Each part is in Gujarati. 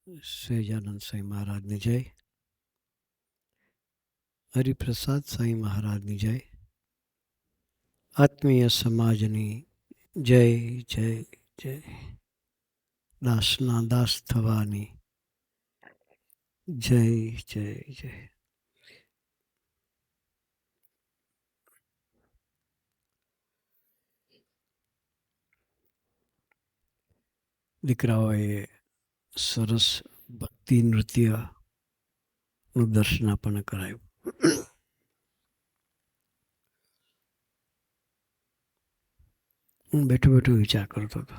સહજાનંદ સાંઈ મહારાજની જય. હરિપ્રસાદ સાંઈ મહારાજની જય. આત્મીય સમાજની જય જય જય. દાસના દાસ થવાની જય જય જય. દીકરાઓએ સરસ ભક્તિ નૃત્યનું દર્શન આપણને કરાયું. હું બેઠો બેઠો વિચાર કરતો હતો,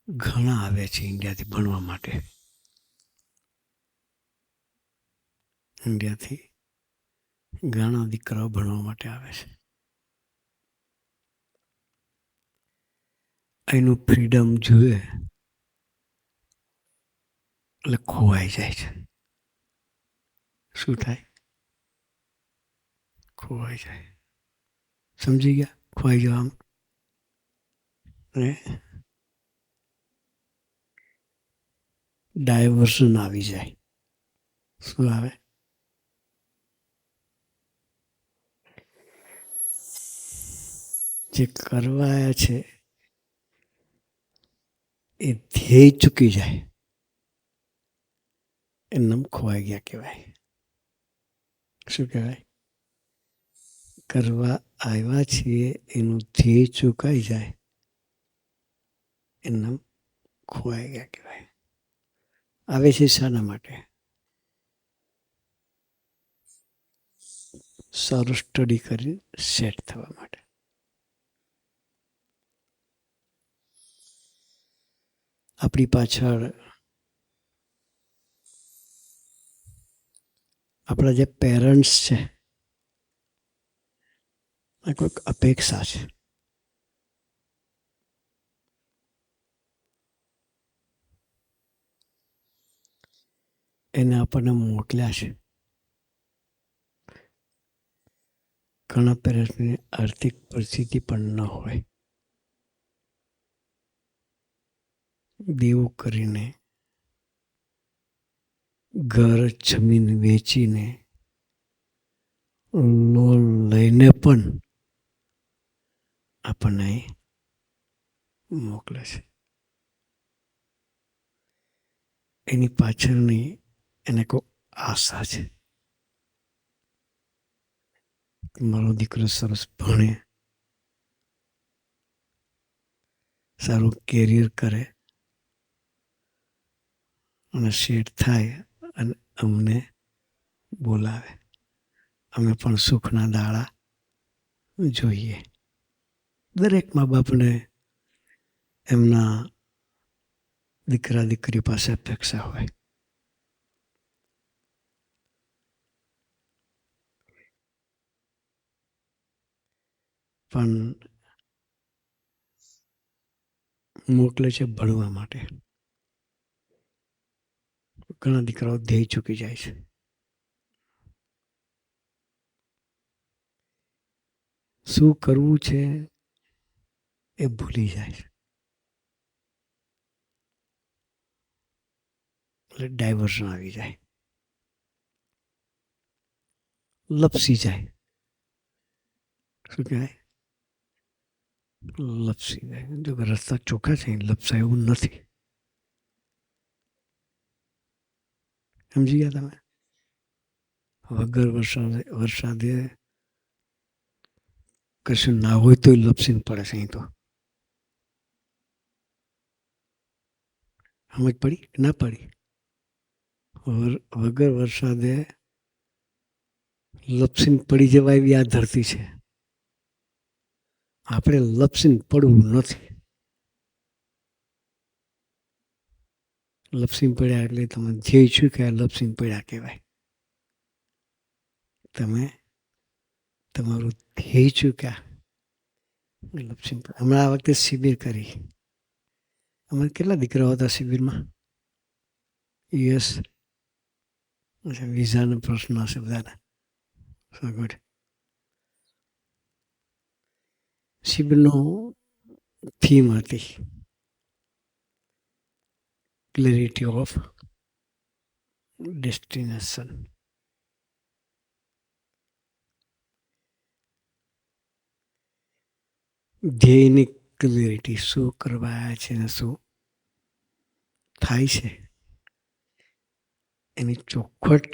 ઘણા આવે છે ઇન્ડિયાથી ભણવા માટે. ઇન્ડિયાથી ઘણા દીકરાઓ ભણવા માટે આવે છે. એનું ફ્રીડમ જોઈએ એટલે ખોવાઈ જાય છે. શું થાય? ખોવાઈ જાય. સમજી ગયા? ખોવાઈ જવા ડાયવર્ઝન આવી જાય. શું આવે? જે કરવાયા છે એ ધ્યેય ચૂકી જાય, એમ ખોવાઈ ગયા કહેવાય. શું કહેવાય? કરવા આવ્યા છીએ એનું ધ્યેય ચૂકાઈ જાય, એમ ખોવાઈ ગયા કહેવાય. આવે છે શાના માટે? સારું સ્ટડી કરી સેટ થવા માટે. આપણી પાછળ આપણા જે પેરેન્ટ્સ છે એ કોઈક અપેક્ષા છે. એને આપણને મોકલ્યા છે. ઘણા પેરેન્ટ્સની આર્થિક પરિસ્થિતિ પણ ન હોય. દેવું કરીને, ઘર જમીન વેચીને, લોન લઈને પણ આપણને મોકલે છે. એની પાછળની એને કોઈ આશા છે. મારો દીકરો સરસ ભણે, સારું કેરિયર કરે અને સેટ થાય અને અમને બોલાવે. અમે પણ સુખના દાડા જોઈએ. દરેક મા બાપને એમના દીકરા દીકરી પાસે અપેક્ષા હોય. પણ મોકલે છે ભણવા માટે. ઘણા દીકરાઓ ધ્યેય ચૂકી જાય છે. શું કરવું છે એ ભૂલી જાય છે. એટલે ડાયવર્ઝન આવી જાય, લપસી જાય. શું કહેવાય? લપસી જાય. જો રસ્તા ચોખ્ખા છે, લપસાય એવું નથી. સમજી ગયા તમે? વગર વરસાદે કશું ના હોય તો લપસીને પડે છે. અહીં તો સમજ પડી કે ના પડી? વગર વરસાદે લપસીને પડી જવાય એવી આ ધરતી છે. આપણે લપસીને પડવું નથી. લપસીને પડ્યા એટલે તમે ધ્યેય શું કહેવાય? લપસીને પડ્યા કહેવાય. તમે તમારું ધ્યેય ચૂક્યા. લપસીને પડ્યા. હમણાં આ વખતે શિબિર કરી. અમારે કેટલા દીકરાઓ હતા શિબિરમાં? યુએસ વિઝાનો પ્રશ્ન હશે બધાને. ગુડ. શિબિરનો થીમ હતી ક્લેરિટી ઓફ ડેસ્ટિનેશન. ધ્યેયની ક્લિયરિટી, શું કરવા આવ્યા છે ને શું થાય છે એની ચોખવટ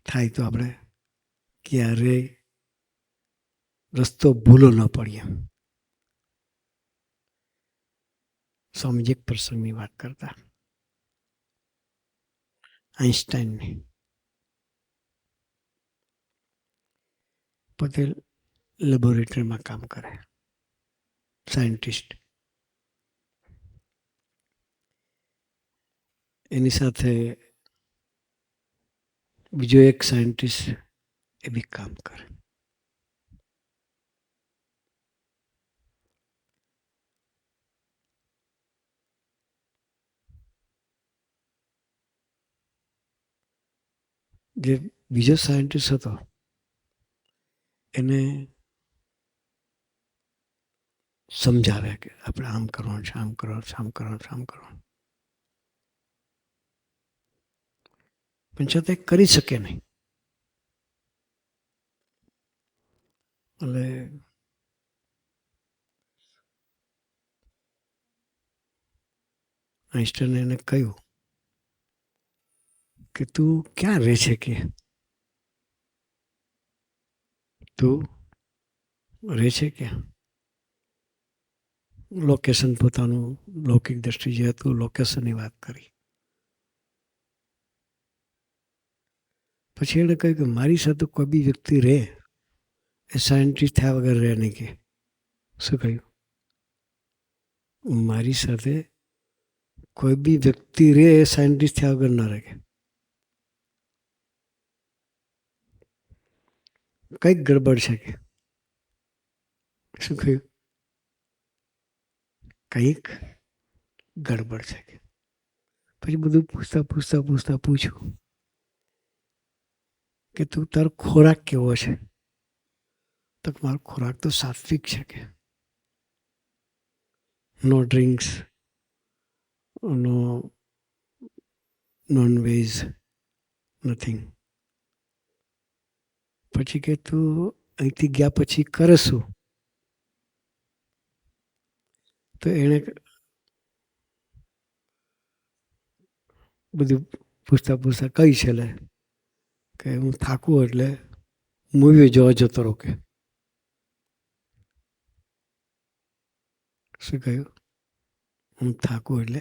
થાય તો આપણે ક્યારેય રસ્તો ભૂલો ન પડીએ. સ્વામીજી એક પ્રસંગની વાત કરતા, આઈન્સ્ટાઈનની. પોતે લેબોરેટરીમાં કામ કરે, સાયન્ટિસ્ટ. એની સાથે બીજો એક સાયન્ટિસ્ટ એ બી કામ કરે. જે બીજો સાયન્ટિસ્ટ હતો એને સમજાવે કે આપણે આમ કરવાનું છે, આમ કરવાનું છે, આમ કરવાનું છે, આમ કરવાનું. પણ છતાં કરી શકે નહીં. એટલે આઈન્સ્ટાઈને એને કહ્યું કે તું ક્યાં રહે છે, કે તું રહે છે ક્યાં? લોકેશન પોતાનું લૌકિક દ્રષ્ટિ જે હતું લોકેશનની વાત કરી. પછી એણે કહ્યું કે મારી સાથે કોઈ બી વ્યક્તિ રહે એ સાયન્ટિસ્ટ થયા વગર રહે નહીં. કે શું કહ્યું? મારી સાથે કોઈ બી વ્યક્તિ રહે એ સાયન્ટિસ્ટ થયા વગર ના રહે. કંઈક ગડબડ છે. કે શું કહ્યું? કંઈક ગડબડ છે. કે પછી બધું પૂછતા પૂછ્યું કે તું તારો ખોરાક કેવો છે? તો મારો ખોરાક તો સાત્વિક છે. કે નો ડ્રિંક્સ, નો નોનવેજ, નથિંગ. પછી કે તું અહીંથી ગયા પછી કરે શું? તો એણે બધું પૂછતા કહી છે કે હું થાકું એટલે મૂવી જોવા જતો રહું. કે શું કહ્યું? હું થાકું એટલે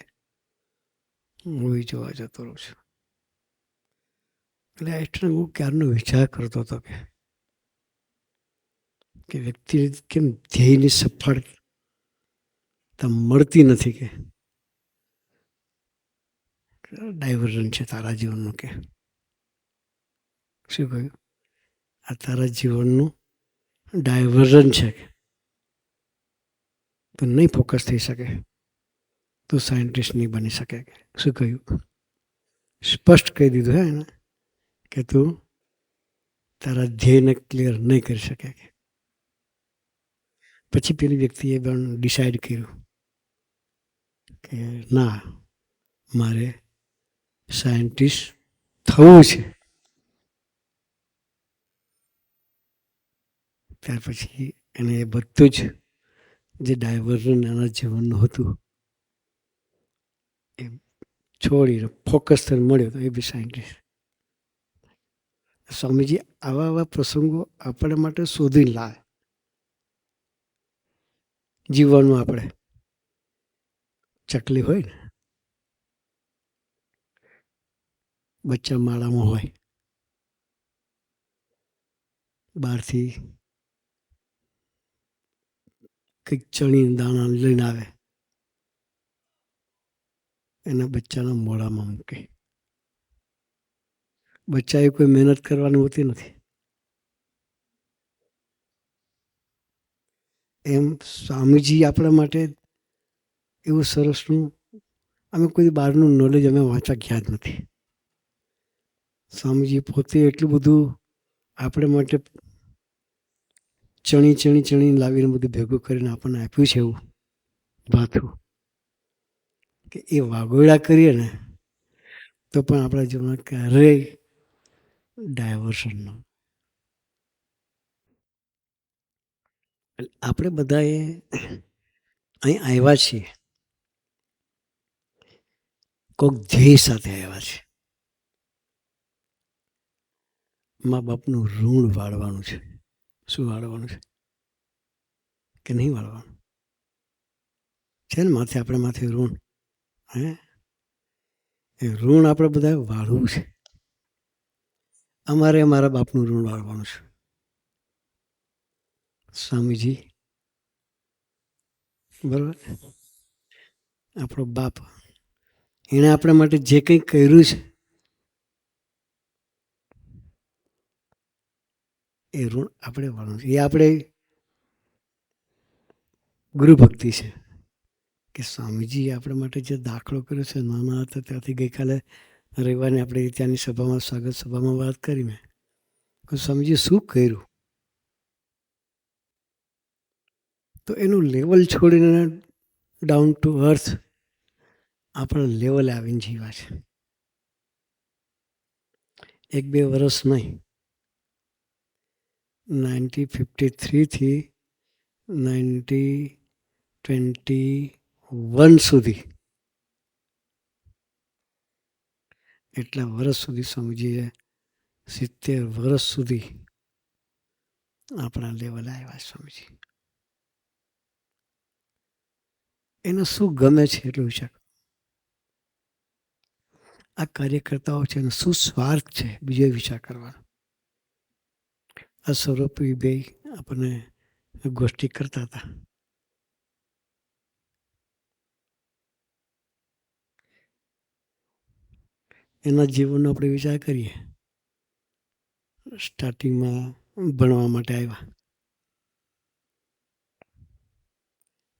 મૂવી જોવા જતો રહું છું. એટલે એટલે હું ક્યારનો વિચાર કરતો હતો કે વ્યક્તિ કેમ ધ્યેયની સફળતા મળતી નથી. કે ડાયવર્ઝન છે તારા જીવનનું. કે શું કહ્યું? આ તારા જીવનનું ડાયવર્ઝન છે. તો નહીં ફોકસ થઈ શકે, તું સાયન્ટિસ્ટ નહીં બની શકે. શું કહ્યું? સ્પષ્ટ કહી દીધું હે એને કે તું તારા ધ્યેયને ક્લિયર નહીં કરી શકે. પછી પેલી વ્યક્તિએ પણ ડિસાઈડ કર્યું કે ના, મારે સાયન્ટિસ્ટ થવું છે. ત્યાર પછી એને એ બધું જ જે ડાયવર્ઝન એના જીવનનું હતું એ છોડીને ફોકસ થઈને મળ્યો તો એ બી સાયન્ટિસ્ટ. સ્વામીજી આવા પ્રસંગો આપણા માટે શોધી લાવે. જીવનમાં આપણે ચકલી હોય ને, બચ્ચા માળામાં હોય, બહારથી કંઈક ચણી દાણા લઈને આવે, એના બચ્ચાના મોઢામાં મૂકે. બચ્ચાએ કોઈ મહેનત કરવાની હોતી નથી. એમ સ્વામીજી આપણા માટે એવું સરસનું, અમે કોઈ બહારનું નોલેજ અમે વાંચવા ગયા જ નથી. સ્વામીજી પોતે એટલું બધું આપણે માટે ચણી લાવીને બધું ભેગું કરીને આપણને આપ્યું છે એવું ભાથું કે એ વાગોળા કરીએ ને તો પણ આપણા જીવનમાં ક્યારેય ડાયવર્શન ન. આપણે બધાએ અહીં આવ્યા છીએ, કોઈક ધ્યેય સાથે આવ્યા છે. મા બાપનું ઋણ વાળવાનું છે. શું વાળવાનું છે કે નહીં વાળવાનું છે ને? માથે આપણે માથે ઋણ, હે એ ઋણ આપણે બધા વાળવું છે. અમારે મારા બાપનું ઋણ વાળવાનું છે. સ્વામીજી બરાબર, આપણો બાપ, એણે આપણા માટે જે કંઈ કર્યું છે એ ઋણ આપણે વાળવાનું છે. એ આપણે ગુરુ ભક્તિ છે કે સ્વામીજી આપણા માટે જે દાખલો કર્યો છે નાના હતા ત્યાંથી. ગઈકાલે રવિવારની આપણે ત્યાંની સભામાં, સ્વાગત સભામાં વાત કરી મેં કે સ્વામીજી શું કર્યું, તો એનું લેવલ છોડીને ડાઉન ટુ અર્થ આપણા લેવલે આવીને જીવા છે. 1-2 વર્ષ નહીં, 1953થી 1921 સુધી, એટલા વર્ષ સુધી સ્વામીજીએ 70 વર્ષ સુધી આપણા લેવલે આવ્યા સ્વામીજી. એને શું ગમે છે એટલું વિચાર. આ કાર્યકર્તાઓ છે એનો શું સ્વાર્થ છે બીજો વિચાર કરવાનો. આ સ્વરૂપી બે આપણને ગોષ્ઠી કરતા હતા. એના જીવનનો આપણે વિચાર કરીએ. સ્ટાર્ટિંગમાં ભણવા માટે આવ્યા,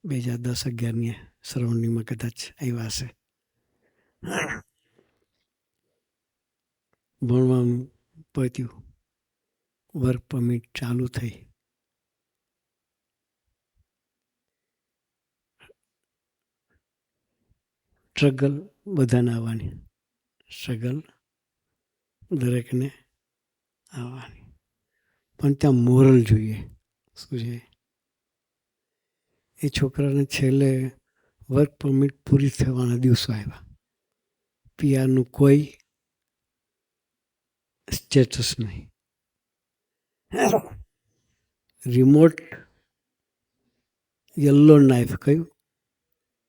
2010-11ની સરાઉન્ડિંગમાં કદાચ આવ્યા હશે. ભણવાનું પત્યું, વર્ક પરમિટ ચાલુ થઈ. સ્ટ્રગલ બધાને આવવાની, સ્ટ્રગલ દરેકને આવવાની, પણ ત્યાં મોરલ જોઈએ. શું છે? એ છોકરાને છેલ્લે વર્ક પરમિટ પૂરી થવાના દિવસો આવ્યા. પીઆરનું કોઈ સ્ટેટસ નહીં. રિમોટ યલો નાઇફ કયું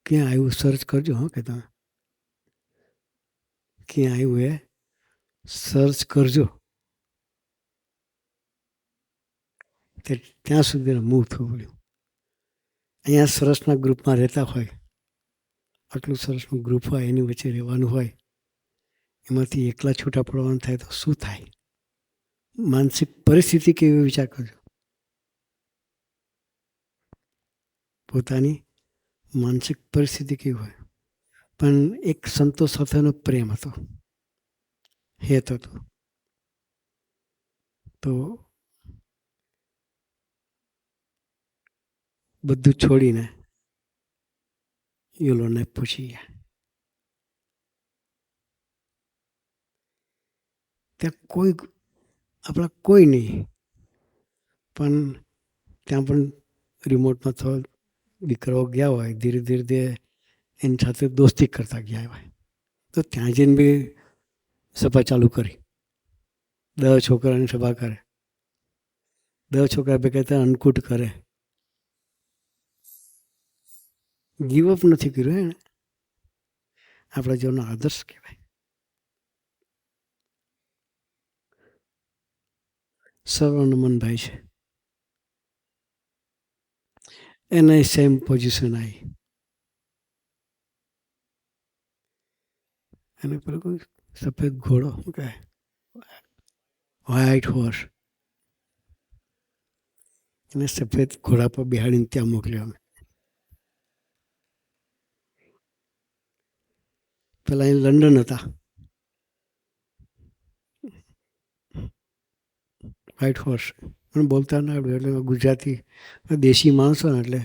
ક્યાં આવ્યું સર્ચ કરજો. હા કે તમે ક્યાં આવ્યું એ સર્ચ કરજો. તે ત્યાં સુધી મૂવ થવું પડ્યું. અહીંયા સરસના ગ્રુપમાં રહેતા હોય, આટલું સરસનું ગ્રુપ હોય, એની વચ્ચે રહેવાનું હોય, એમાંથી એકલા છૂટા પડવાનું થાય તો શું થાય? માનસિક પરિસ્થિતિ કેવી વિચાર કરજો. પોતાની માનસિક પરિસ્થિતિ કેવી હોય. પણ એક સંતો સાથેનો પ્રેમ હતો, હેત હતો. તો બધું છોડીને યોલોને પૂછી ગયા. ત્યાં કોઈ આપણા કોઈ નહીં, પણ ત્યાં પણ રિમોટમાં થોડા દીકરાઓ ગયા હોય, ધીરે ધીરે એની સાથે દોસ્તી કરતા ગયા હોય. તો ત્યાં જઈને બી સભા ચાલુ કરી. 10 છોકરાની સભા કરે, 10 છોકરા ભેગા ત્યાં અન્નકૂટ કરે. ગીવઅપ નથી કર્યું. એને આપણા જેવનો આદર્શ કહેવાય. સર્વનમનભાઈ છે, એને સેમ પોઝિશન આવી. એને પેલો કોઈ સફેદ ઘોડો કહે, વ્હાઇટ હોર્સ, એને સફેદ ઘોડા પર બેહાડીને ત્યાં મોકલ્યો. અમે પેલા અહીં લંડન હતા, વ્હાઇટ હોર્સ પણ બોલતા ના આવડે એટલે ગુજરાતી દેશી માણસો ને એટલે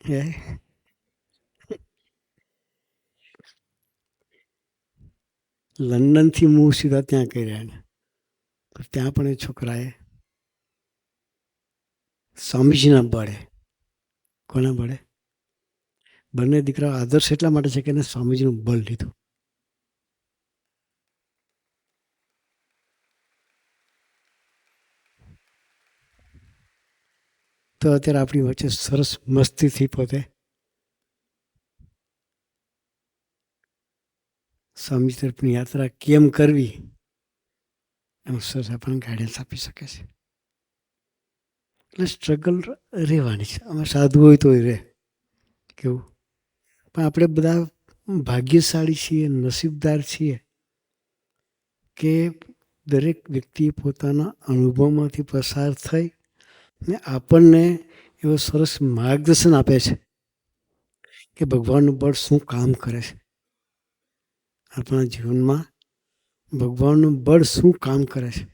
હે લંડનથી મૂવ સીધા ત્યાં કર્યા એને. ત્યાં પણ એ છોકરાએ સ્વામીજીના બળે, કોના બળે? બંને દીકરાઓ આદર્શ એટલા માટે છે કે એને સ્વામીજીનું બળ લીધું. તો અત્યારે આપણી વચ્ચે સરસ મસ્તીથી પોતે સ્વામી તરફની યાત્રા કેમ કરવી એનું સરસ આપણને ગાઈડન્સ આપી શકે છે. એટલે સ્ટ્રગલ રહેવાની છે. અમે સાધુ હોય તો રહે કેવું, પણ આપણે બધા ભાગ્યશાળી છીએ, નસીબદાર છીએ કે દરેક વ્યક્તિ પોતાના અનુભવમાંથી પસાર થઈ ને આપણને એવો સરસ માર્ગદર્શન આપે છે કે ભગવાનનું બળ શું કામ કરે છે આપણા જીવનમાં. ભગવાનનું બળ શું કામ કરે છે.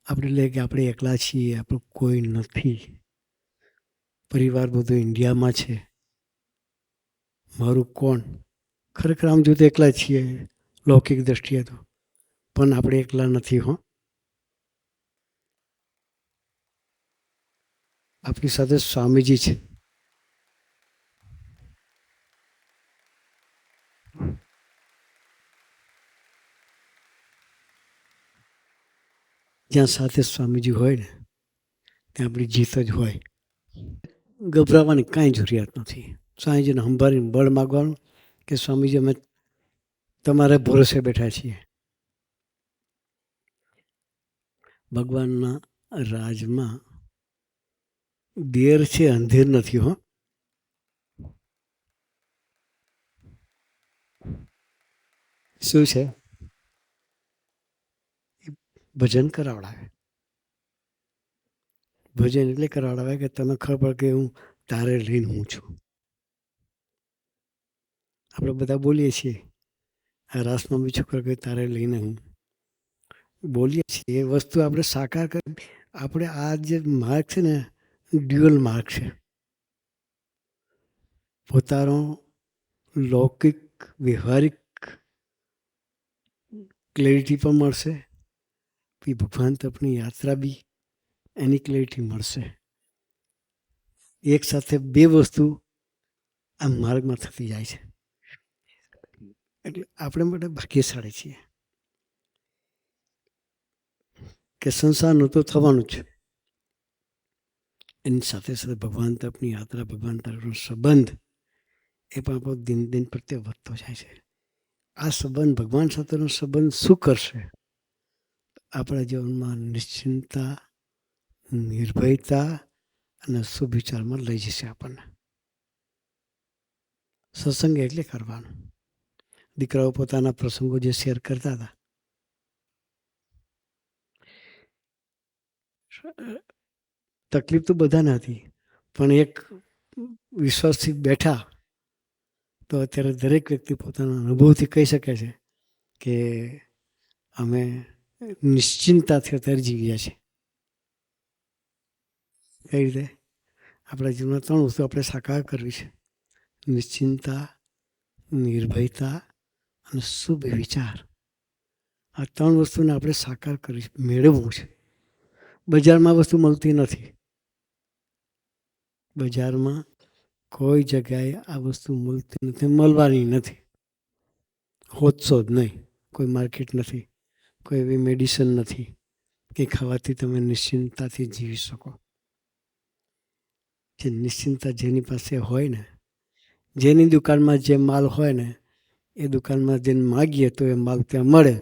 આપણે લે કે આપણે એકલા છીએ, આપણું કોઈ નથી, પરિવાર બધો ઇન્ડિયામાં છે, મારું કોણ? ખરેખર આમ જોતે એકલા છીએ લૌકિક દ્રષ્ટિએ તો, પણ આપણે એકલા નથી હો. આપણી સાથે સ્વામીજી છે. જ્યાં સાથે સ્વામીજી હોય ને ત્યાં આપણી જીત જ હોય. ગભરાવાની કાંઈ જરૂરિયાત નથી. સ્વામીજીને સંભાળીને બળ માગવાનું કે સ્વામીજી અમે તમારા ભરોસે બેઠા છીએ. ભગવાનના રાજમાં દેર છે, અંધેર નથી હો. શું છે? ભજન કરાવડાવે. ભજન એટલે કરાવડાવે કે તને ખબર પડે કે હું તારે લઈને હું છું. આપણે બધા બોલીએ છીએ આ રાસમાં બી છોકરા કે તારે લઈને હું બોલીએ છીએ. એ વસ્તુ આપણે સાકાર કરી. આપણે આ જે માર્ગ છે ને ડ્યુઅલ માર્ગ છે. પોતાનો લૌકિક વ્યવહારિક ક્લેરિટી પણ મળશે, પછી ભગવાન તરફની યાત્રા બી એની ક્લેરિટી મળશે. એક સાથે બે વસ્તુ આ માર્ગમાં થતી જાય છે. એટલે આપણે માટે ભાગ્યશાળી છીએ કે સંસારનું તો થવાનું જ. એની સાથે સાથે ભગવાન તરફની યાત્રા, ભગવાન તરફનો સંબંધ એ પણ આપણો દિન દિન પ્રત્યે વધતો જાય છે. આ સંબંધ ભગવાન સાથેનો સંબંધ શું કરશે? આપણા જીવનમાં નિશ્ચિંતતા, નિર્ભયતા અને શુભ વિચારમાં લઈ જશે આપણને. સત્સંગ એટલે કરવાનું. દીકરાઓ પોતાના પ્રસંગો જે શેર કરતા હતા, તકલીફ તો બધાને હતી, પણ એક વિશ્વાસથી બેઠા તો અત્યારે દરેક વ્યક્તિ પોતાના અનુભવથી કહી શકે છે કે અમે નિશ્ચિંતતાથી અત્યારે જીવીએ છીએ. કઈ રીતે? આપણા જીવનમાં 3 વસ્તુ આપણે સાકાર કરવી છે: નિશ્ચિંતતા, નિર્ભયતા અને શુભ વિચાર. આ 3 વસ્તુને આપણે સાકાર કરી મેળવવું છે. બજારમાં વસ્તુ મળતી નથી. બજારમાં કોઈ જગ્યાએ આ વસ્તુ મળતી નથી, મળવાની નથી. હોતસો જ નહીં. કોઈ માર્કેટ નથી, કોઈ એવી મેડિસિન નથી કે ખાવાથી તમે નિશ્ચિંતતાથી જીવી શકો. જે નિશ્ચિંતતા જેની પાસે હોય ને, જેની દુકાનમાં જે માલ હોય ને એ દુકાનમાં જઈને માગીએ તો એ માલ ત્યાં મળે.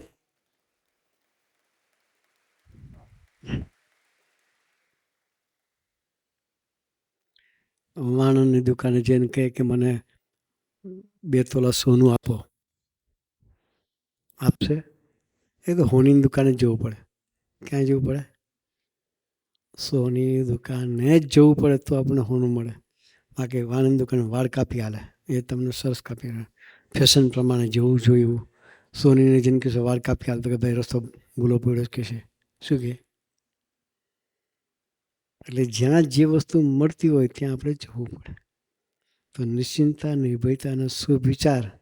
વાણંદની દુકાને જઈને કહે કે મને 2 તોલા સોનું આપો, આપશે? એ તો હોનીની દુકાને જ જવું પડે. ક્યાં જવું પડે? સોની દુકાને જ જવું પડે તો આપણને હોનું મળે. બાકી વાણંદની દુકાને વાળ કાપી આલે, એ તમને સરસ કાપી આલે, ફેશન પ્રમાણે જેવું જોયું સોનીને જેમ કે વાળ કાપી હાલતો કે ભાઈ રસ્તો ભૂલો પડ્યો કે છે શું કે. એટલે જ્યાં જે વસ્તુ મળતી હોય ત્યાં આપણે જવું પડે. તો નિશ્ચિંતતા, નિર્ભયતા અને શુભ વિચાર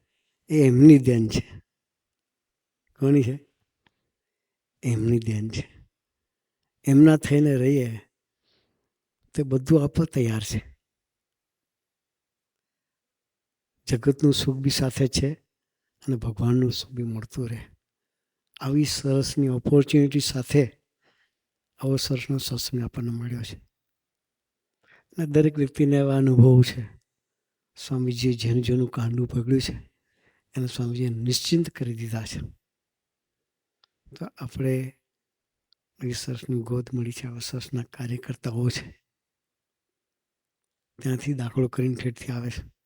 એ એમની ધ્યાન છે. કોની છે? એમની ધ્યાન છે. એમના થઈને રહીએ તે બધું આપવા તૈયાર છે. જગતનું સુખ બી સાથે છે અને ભગવાનનું સુખ બી મળતું રહે. આવી સરસની ઓપોર્ચ્યુનિટી સાથે આવો સરસનો સત્સંગ આપણને મળ્યો છે. અને દરેક વ્યક્તિને એવા અનુભવ છે. સ્વામીજીએ જેનું જેનું કાંડું પકડ્યું છે એને સ્વામીજીએ નિશ્ચિંત કરી દીધા છે. તો આપણે એ સરસની ગોદ મળી છે, આવા સરસના કાર્યકર્તાઓ છે. ત્યાંથી દાખલો કરીને ઠેઠથી આવે છે.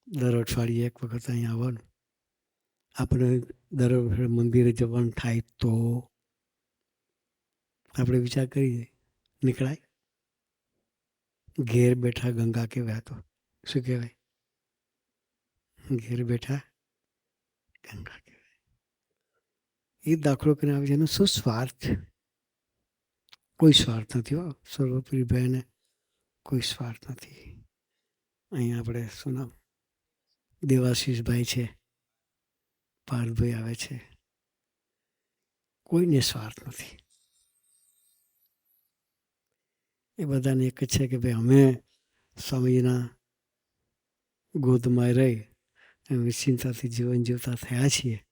દર અઠવાડિયે એક વખત અહીંયા આવવાનું. આપણે દર વખતે મંદિરે જવાનું થાય તો આપણે વિચાર કરીએ નીકળાય. ઘેર બેઠા ગંગા કહેવાય. તો શું કહેવાય? ઘેર બેઠા ગંગા કહેવાય. એ દાખલો કરીને આવે છે. એનો શું સ્વાર્થ? કોઈ સ્વાર્થ નથી. સર્વોપરી ભાઈને કોઈ સ્વાર્થ નથી. અહીંયા આપણે શું નામ દેવાશીષભાઈ છે, પાર્થભાઈ આવે છે. કોઈને સ્વાર્થ નથી. એ બધાને એક જ છે કે ભાઈ અમે સ્વામીના ગોદમાં રહી નિશ્ચિંતાથી જીવન જીવતા થયા છીએ.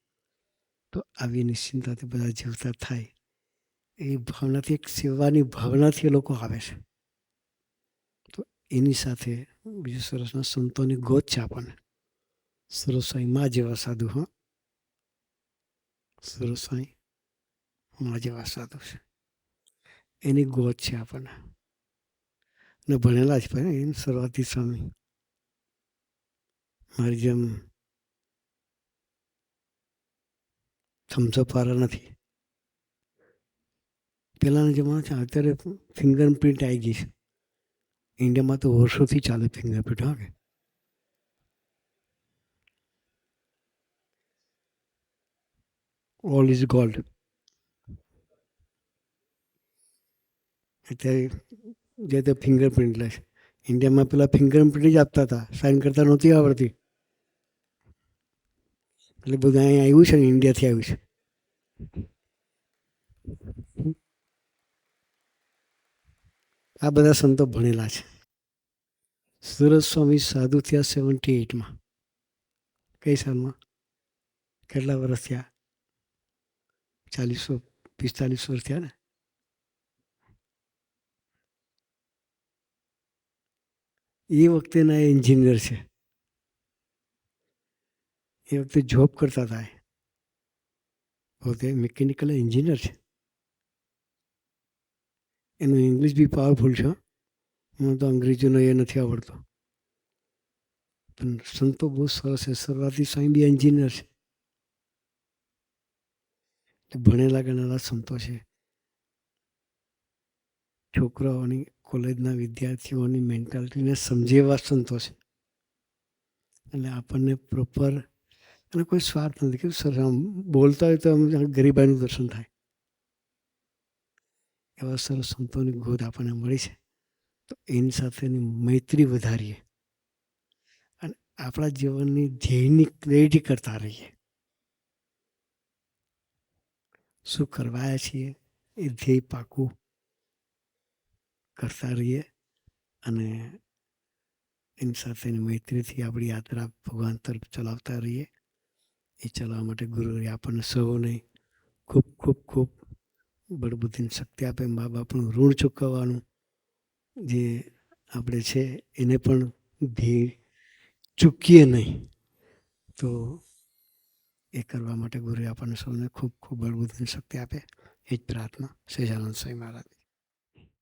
તો આવી નિશ્ચિંતાથી બધા જીવતા થાય એ ભાવનાથી, એક સેવાની ભાવનાથી એ લોકો આવે છે. તો એની સાથે બીજું સરસના સંતોની ગોદ છે આપણને. સરસ્વતી મા જેવા સાધુ. હા, સરસ્વતી મા જેવા સાધુ છે. એની ગોદ છે આપણને. ને ભણેલા જ ભાઈ એમ સરસ્વતી સ્વામી. મારી જેમ થમ્સઅપ વાળા નથી. પહેલાંના જમાના છે, અત્યારે ફિંગરપ્રિન્ટ આવી ગઈ છે. ઇન્ડિયામાં તો વર્ષોથી ચાલે ફિંગરપ્રિન્ટ. હા કે ઓલ ઇઝ ગોલ્ડ. અત્યારે જે તે ફિંગરપ્રિન્ટ લે છે. ઇન્ડિયામાં પેલા ફિંગરપ્રિન્ટ જ આપતા હતા, સાઇન કરતા નહોતી આવડતી. એટલે બધું અહીંયા આવ્યું છે ને, ઇન્ડિયાથી આવ્યું છે. આ બધા સંતો ભણેલા છે. સુરત સ્વામી સાધુ થયા 78માં. કઈ સાલમાં? કેટલા વર્ષ થયા? 45 વર્ષ થયા ને. એ વખતેના એન્જિનિયર છે. એ વખતે જોબ કરતા હતા. પોતે મિકેનિકલ એન્જિનિયર છે. એનું ઇંગ્લિશ બી પાવરફુલ છે. મને તો અંગ્રેજીનો એ નથી આવડતો. પણ સંતો બહુ સરસ છે. સરસ્વતી સ્વામી બી એન્જિનિયર છે. ભણેલા ગણેલા સંતો છે. છોકરાઓની, કોલેજના વિદ્યાર્થીઓની મેન્ટાલિટીને સમજે એવા સંતો છે. એટલે આપણને પ્રોપર અને કોઈ સ્વાર્થ નથી કે સર આમ બોલતા હોય તો ગરીબાઈનું દર્શન થાય. એવા સરસ સંતોની ગોદ આપણને મળી છે. તો એની સાથેની મૈત્રી વધારીએ અને આપણા જીવનની ધ્યેયની ક્લેરિટી કરતા રહીએ. શું કરવાયા છીએ એ ધ્યેય પાકું કરતા રહીએ અને એની સાથેની મૈત્રીથી આપણી યાત્રા ભગવાન તરફ ચલાવતા રહીએ. એ ચલાવવા માટે ગુરુએ આપણને સૌને ખૂબ ખૂબ ખૂબ બળબુદ્ધિની શક્તિ આપે. મા બાપનું ઋણ ચૂકવવાનું જે આપણે છે એને પણ ધ્યેય ચૂકીએ નહીં. તો એ કરવા માટે ગુરુએ આપણને સૌને ખૂબ ખૂબ બળબુદ્ધિની શક્તિ આપે. એ જ પ્રાર્થના સહજાનંદ સ્વામી મહારાજ.